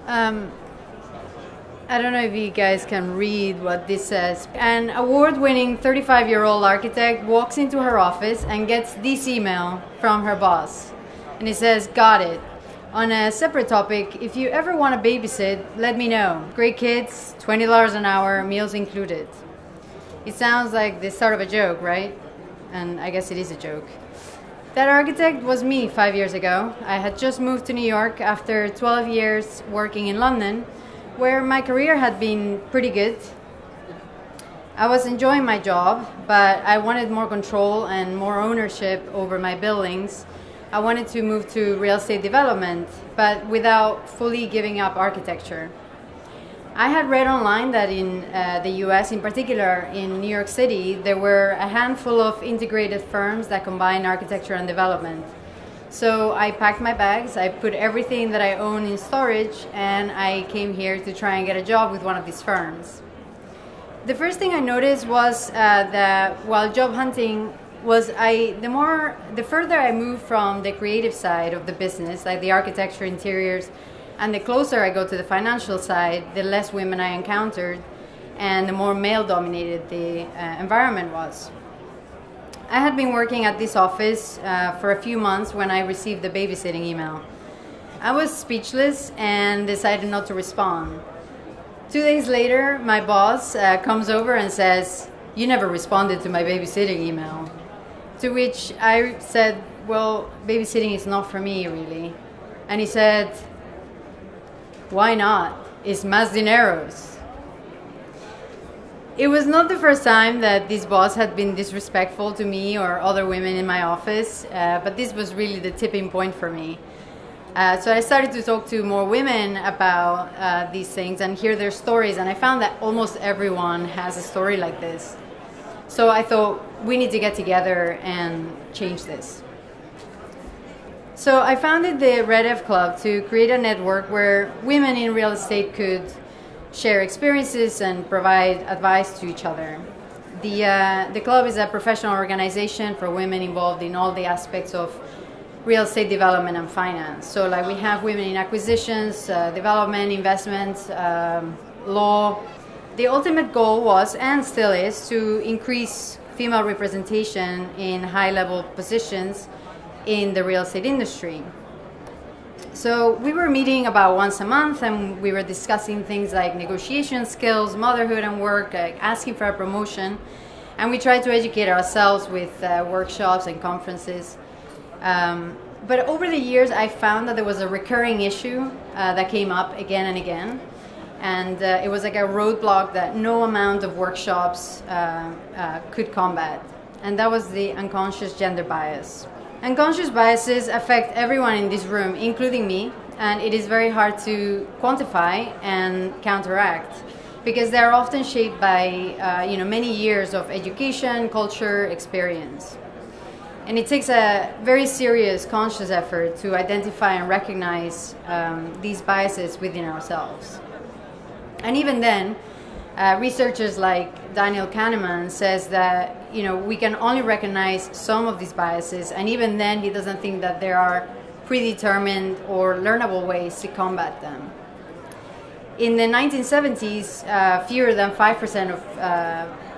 Um, I don't know if you guys can read what this says. An award-winning 35-year-old architect walks into her office and gets this email from her boss. And it says, "Got it. On a separate topic, if you ever want to babysit, let me know. Great kids, $20 an hour, meals included." It sounds like the start of a joke, right? And I guess it is a joke. That architect was me 5 years ago. I had just moved to New York after 12 years working in London, where my career had been pretty good. I was enjoying my job, but I wanted more control and more ownership over my buildings. I wanted to move to real estate development, but without fully giving up architecture. I had read online that in the US, in particular in New York City, there were a handful of integrated firms that combine architecture and development. So I packed my bags, I put everything that I own in storage, and I came here to try and get a job with one of these firms. The first thing I noticed was that while job hunting was the further I moved from the creative side of the business, like the architecture, interiors, and the closer I go to the financial side, the less women I encountered and the more male-dominated the environment was. I had been working at this office for a few months when I received the babysitting email. I was speechless and decided not to respond. 2 days later, my boss comes over and says, "You never responded to my babysitting email." To which I said, "Well, babysitting is not for me, really." And he said, "Why not? It's más dineros." It was not the first time that this boss had been disrespectful to me or other women in my office, but this was really the tipping point for me. So I started to talk to more women about these things and hear their stories, and I found that almost everyone has a story like this. So I thought, we need to get together and change this. So I founded the RedF Club to create a network where women in real estate could share experiences and provide advice to each other. The club is a professional organization for women involved in all the aspects of real estate development and finance. So like we have women in acquisitions, development, investments, law. The ultimate goal was, and still is, to increase female representation in high-level positions in the real estate industry. So we were meeting about once a month and we were discussing things like negotiation skills, motherhood and work, asking for a promotion, and we tried to educate ourselves with workshops and conferences. But over the years I found that there was a recurring issue that came up again and again, and it was like a roadblock that no amount of workshops could combat, and that was the unconscious gender bias. Unconscious biases affect everyone in this room, including me, and it is very hard to quantify and counteract because they are often shaped by many years of education, culture, experience. And it takes a very serious conscious effort to identify and recognize these biases within ourselves. And even then, researchers like Daniel Kahneman says that we can only recognize some of these biases, and even then he doesn't think that there are predetermined or learnable ways to combat them. In the 1970s, fewer than 5% of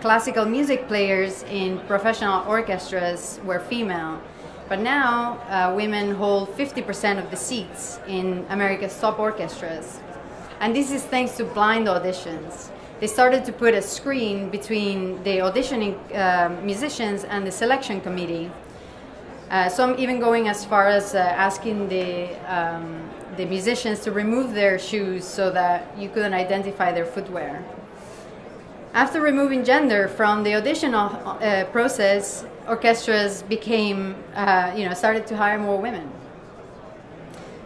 classical music players in professional orchestras were female, but now women hold 50% of the seats in America's top orchestras. And this is thanks to blind auditions. They started to put a screen between the auditioning musicians and the selection committee. Some even going as far as asking the musicians to remove their shoes so that you couldn't identify their footwear. After removing gender from the audition process, orchestras started to hire more women.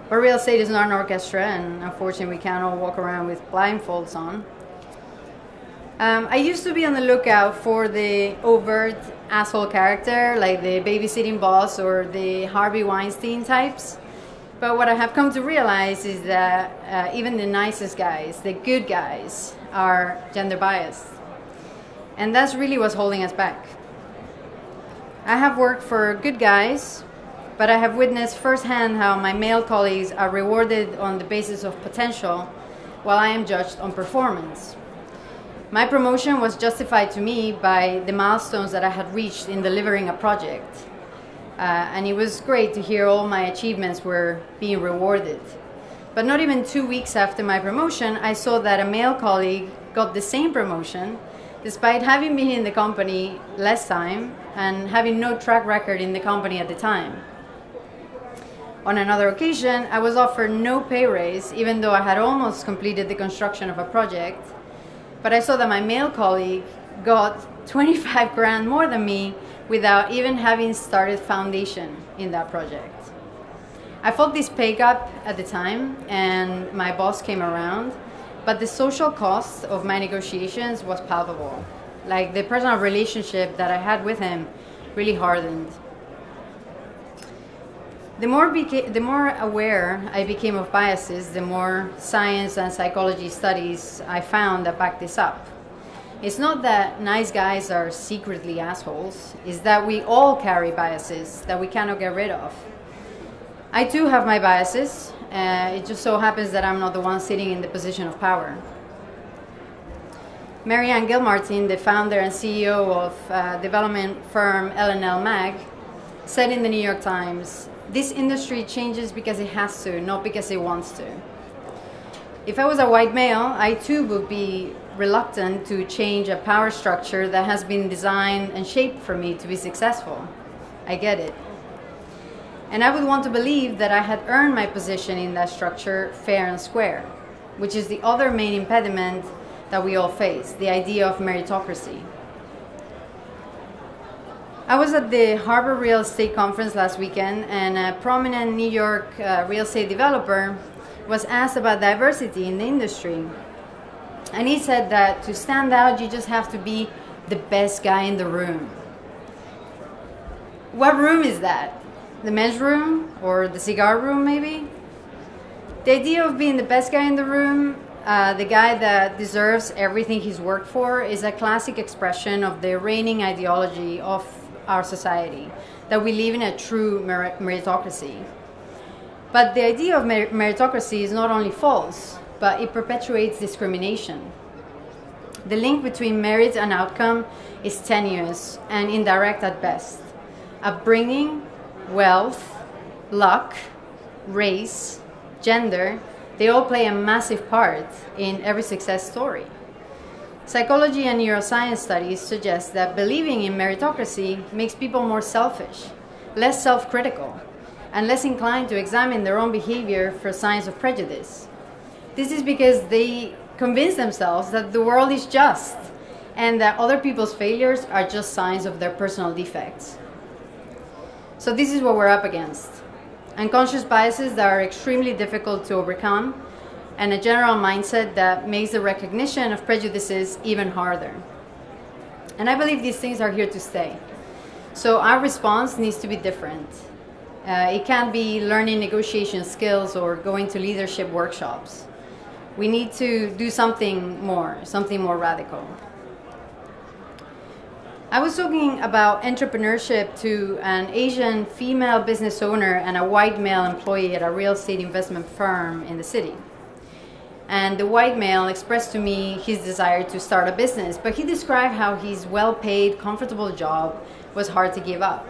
But real estate is not an orchestra, and unfortunately we can't all walk around with blindfolds on. I used to be on the lookout for the overt asshole character, like the babysitting boss or the Harvey Weinstein types. But what I have come to realize is that even the nicest guys, the good guys, are gender biased. And that's really what's holding us back. I have worked for good guys, but I have witnessed firsthand how my male colleagues are rewarded on the basis of potential, while I am judged on performance. My promotion was justified to me by the milestones that I had reached in delivering a project. And it was great to hear all my achievements were being rewarded. But not even 2 weeks after my promotion, I saw that a male colleague got the same promotion, despite having been in the company less time and having no track record in the company at the time. On another occasion, I was offered no pay raise, even though I had almost completed the construction of a project. But I saw that my male colleague got 25 grand more than me without even having started foundation in that project. I felt this pay gap at the time, and my boss came around, but the social cost of my negotiations was palpable. Like, the personal relationship that I had with him really hardened. The more aware I became of biases, the more science and psychology studies I found that back this up. It's not that nice guys are secretly assholes, it's that we all carry biases that we cannot get rid of. I too have my biases. It just so happens that I'm not the one sitting in the position of power. Marianne Gilmartin, the founder and CEO of development firm L&L Mag, said in the New York Times, "This industry changes because it has to, not because it wants to." If I was a white male, I too would be reluctant to change a power structure that has been designed and shaped for me to be successful. I get it. And I would want to believe that I had earned my position in that structure fair and square, which is the other main impediment that we all face, the idea of meritocracy. I was at the Harbor Real Estate Conference last weekend, and a prominent New York real estate developer was asked about diversity in the industry. And he said that to stand out, you just have to be the best guy in the room. What room is that? The men's room or the cigar room, maybe? The idea of being the best guy in the room, the guy that deserves everything he's worked for, is a classic expression of the reigning ideology of our society, that we live in a true meritocracy. But the idea of meritocracy is not only false, but it perpetuates discrimination. The link between merit and outcome is tenuous and indirect at best. Upbringing, wealth, luck, race, gender, they all play a massive part in every success story. Psychology and neuroscience studies suggest that believing in meritocracy makes people more selfish, less self-critical, and less inclined to examine their own behavior for signs of prejudice. This is because they convince themselves that the world is just and that other people's failures are just signs of their personal defects. So this is what we're up against. Unconscious biases that are extremely difficult to overcome, and a general mindset that makes the recognition of prejudices even harder. And I believe these things are here to stay. So our response needs to be different. It can't be learning negotiation skills or going to leadership workshops. We need to do something more radical. I was talking about entrepreneurship to an Asian female business owner and a white male employee at a real estate investment firm in the city. And the white male expressed to me his desire to start a business, but he described how his well-paid, comfortable job was hard to give up.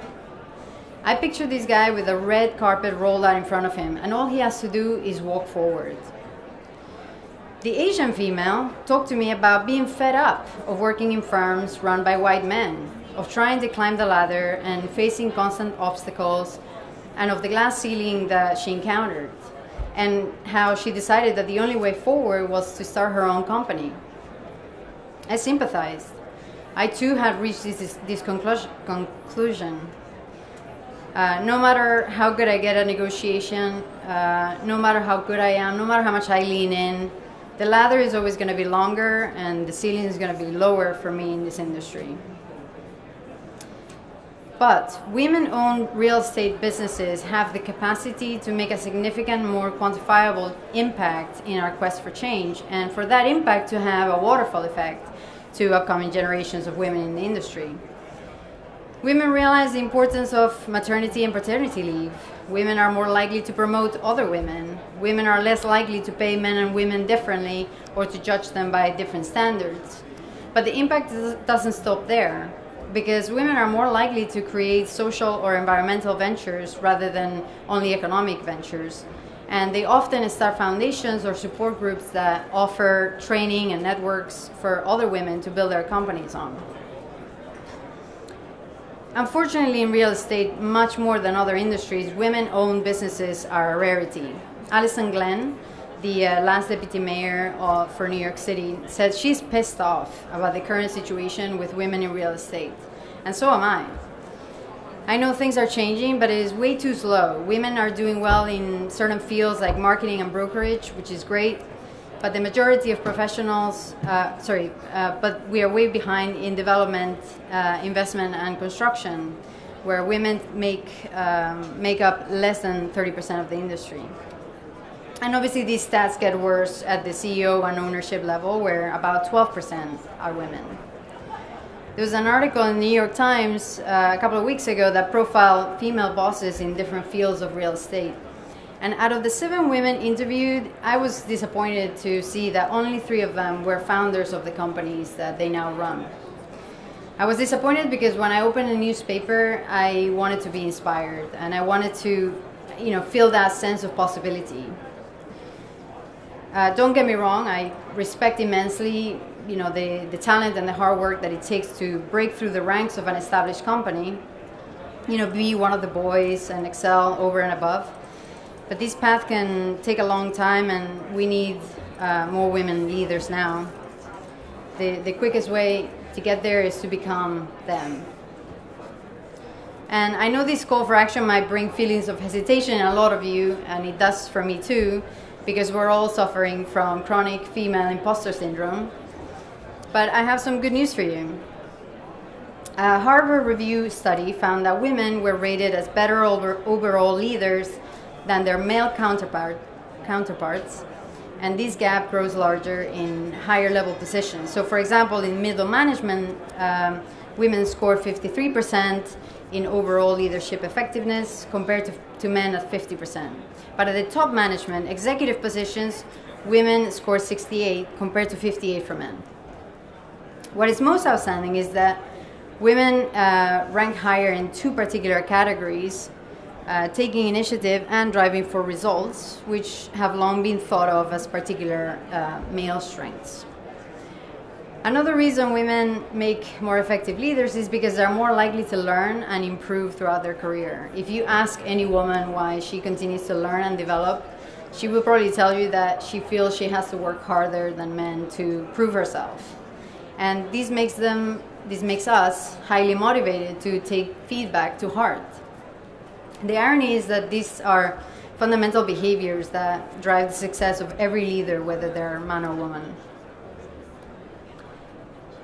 I picture this guy with a red carpet rolled out in front of him, and all he has to do is walk forward. The Asian female talked to me about being fed up of working in firms run by white men, of trying to climb the ladder and facing constant obstacles, and of the glass ceiling that she encountered, and how she decided that the only way forward was to start her own company. I sympathized. I too had reached this conclusion. No matter how good I get at negotiation, no matter how good I am, no matter how much I lean in, the ladder is always going to be longer and the ceiling is going to be lower for me in this industry. But women-owned real estate businesses have the capacity to make a significant, more quantifiable impact in our quest for change, and for that impact to have a waterfall effect to upcoming generations of women in the industry. Women realize the importance of maternity and paternity leave. Women are more likely to promote other women. Women are less likely to pay men and women differently or to judge them by different standards. But the impact doesn't stop there, because women are more likely to create social or environmental ventures rather than only economic ventures. And they often start foundations or support groups that offer training and networks for other women to build their companies on. Unfortunately, in real estate, much more than other industries, women-owned businesses are a rarity. Alison Glenn, the last deputy mayor for New York City, said she's pissed off about the current situation with women in real estate. And so am I. I know things are changing, but it is way too slow. Women are doing well in certain fields like marketing and brokerage, which is great. But the majority of professionals, but we are way behind in development, investment, and construction, where women make up less than 30% of the industry. And obviously these stats get worse at the CEO and ownership level, where about 12% are women. There was an article in the New York Times a couple of weeks ago that profiled female bosses in different fields of real estate. And out of the 7 women interviewed, I was disappointed to see that only 3 of them were founders of the companies that they now run. I was disappointed because when I opened a newspaper, I wanted to be inspired and I wanted to, feel that sense of possibility. Don't get me wrong, I respect immensely, the talent and the hard work that it takes to break through the ranks of an established company, be one of the boys and excel over and above. But this path can take a long time, and we need more women leaders now. The quickest way to get there is to become them. And I know this call for action might bring feelings of hesitation in a lot of you, and it does for me too, because we're all suffering from chronic female imposter syndrome. But I have some good news for you. A Harvard Review study found that women were rated as better overall leaders than their male counterparts, and this gap grows larger in higher level positions. So for example, in middle management, women scored 53% in overall leadership effectiveness compared to men at 50%. But at the top management, executive positions, women scored 68 compared to 58 for men. What is most outstanding is that women rank higher in 2 particular categories: taking initiative and driving for results, which have long been thought of as particular male strengths. Another reason women make more effective leaders is because they're more likely to learn and improve throughout their career. If you ask any woman why she continues to learn and develop, she will probably tell you that she feels she has to work harder than men to prove herself. And this makes us highly motivated to take feedback to heart. The irony is that these are fundamental behaviors that drive the success of every leader, whether they're man or woman.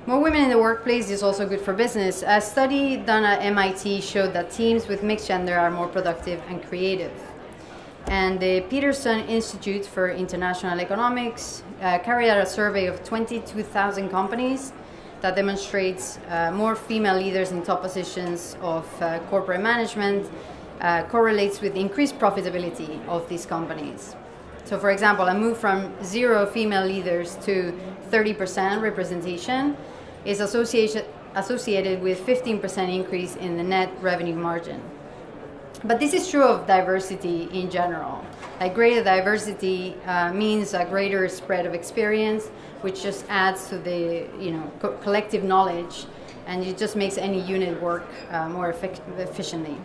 More women in the workplace is also good for business. A study done at MIT showed that teams with mixed gender are more productive and creative. And the Peterson Institute for International Economics carried out a survey of 22,000 companies that demonstrates more female leaders in top positions of corporate management correlates with increased profitability of these companies. So for example, a move from 0 female leaders to 30% representation is associated with 15% increase in the net revenue margin. But this is true of diversity in general. Like greater diversity means a greater spread of experience, which just adds to the collective knowledge, and it just makes any unit work more efficiently.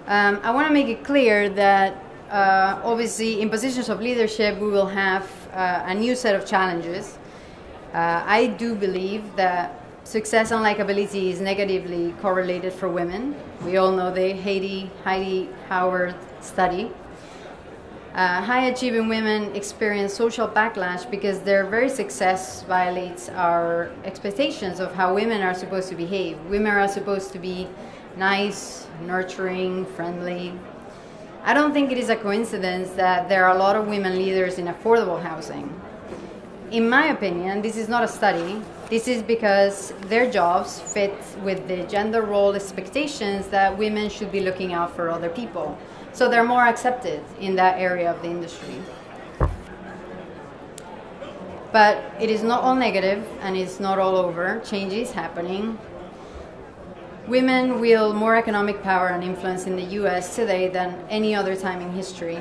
I want to make it clear that obviously in positions of leadership we will have a new set of challenges. I do believe that success and likability is negatively correlated for women. We all know the Heidi Howard study. High-achieving women experience social backlash because their very success violates our expectations of how women are supposed to behave. Women are supposed to be nice, nurturing, friendly. I don't think it is a coincidence that there are a lot of women leaders in affordable housing. In my opinion, this is not a study, This is because their jobs fit with the gender role expectations that women should be looking out for other people. So they're more accepted in that area of the industry. But it is not all negative, and it's not all over. Change is happening. Women wield more economic power and influence in the US today than any other time in history.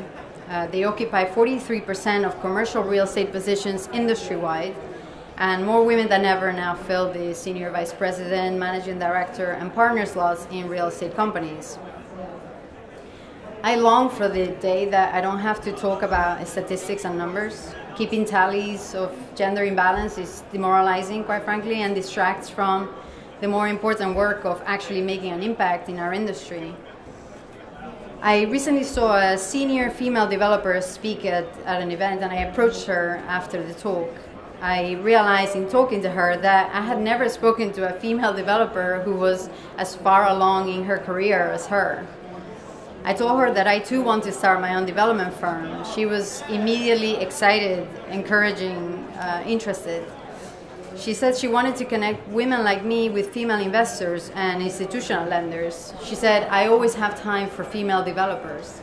They occupy 43% of commercial real estate positions industry-wide, and more women than ever now fill the senior vice president, managing director, and partner slots in real estate companies. I long for the day that I don't have to talk about statistics and numbers. Keeping tallies of gender imbalance is demoralizing, quite frankly, and distracts from the more important work of actually making an impact in our industry. I recently saw a senior female developer speak at an event, and I approached her after the talk. I realized in talking to her that I had never spoken to a female developer who was as far along in her career as her. I told her that I too want to start my own development firm. She was immediately excited, encouraging, interested. She said she wanted to connect women like me with female investors and institutional lenders. She said, I always have time for female developers.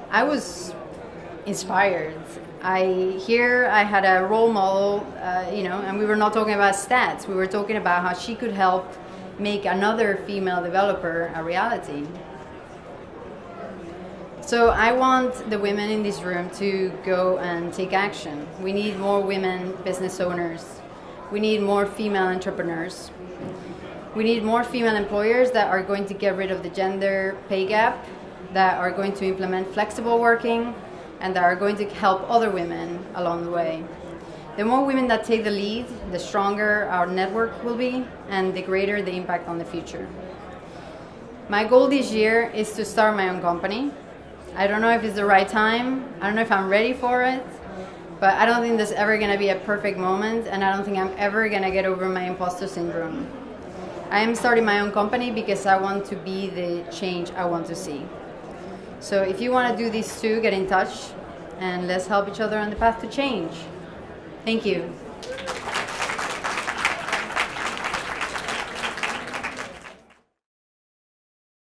I was inspired. I had a role model, and we were not talking about stats. We were talking about how she could help make another female developer a reality. So I want the women in this room to go and take action. We need more women business owners. We need more female entrepreneurs. We need more female employers that are going to get rid of the gender pay gap, that are going to implement flexible working, and that are going to help other women along the way. The more women that take the lead, the stronger our network will be, and the greater the impact on the future. My goal this year is to start my own company. I don't know if it's the right time. I don't know if I'm ready for it, but I don't think there's ever going to be a perfect moment, and I don't think I'm ever going to get over my imposter syndrome. I am starting my own company because I want to be the change I want to see. So if you want to do this too, get in touch, and let's help each other on the path to change. Thank you.